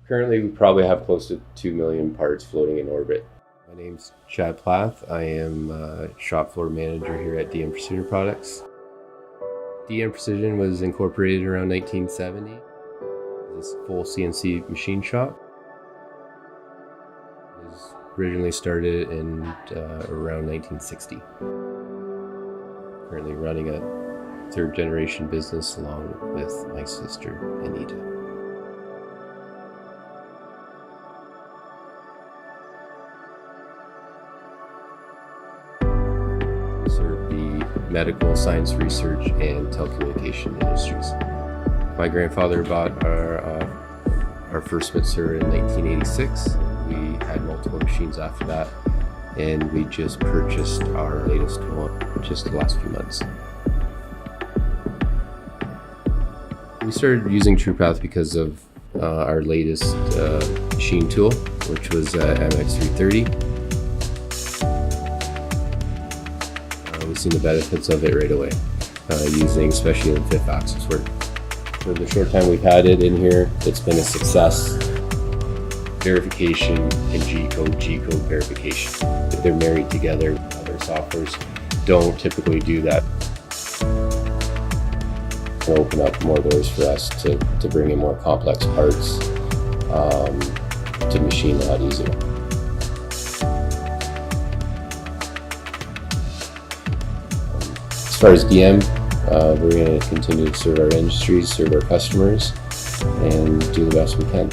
Currently, we probably have close to 2 million parts floating in orbit. My name's Chad Plath. I am shop floor manager here at DM Precision Products. DM Precision was incorporated around 1970. This full CNC machine shop. It was originally started in around 1960. Currently running a third generation business along with my sister, Anita. We serve the medical, science research, and telecommunication industries. My grandfather bought our first Matsuura in 1986. We had multiple machines after that, and we just purchased our latest one just the last few months. We started using TruePath because of our latest machine tool, which was MX-330. We've seen the benefits of it right away, using especially in fifth axis work. For the short time we've had it in here, it's been a success. Verification and G-code verification. They're married together. Other softwares don't typically do that. It'll open up more doors for us to bring in more complex parts to machine a lot easier. As far as DM, we're going to continue to serve our industries, serve our customers, and do the best we can.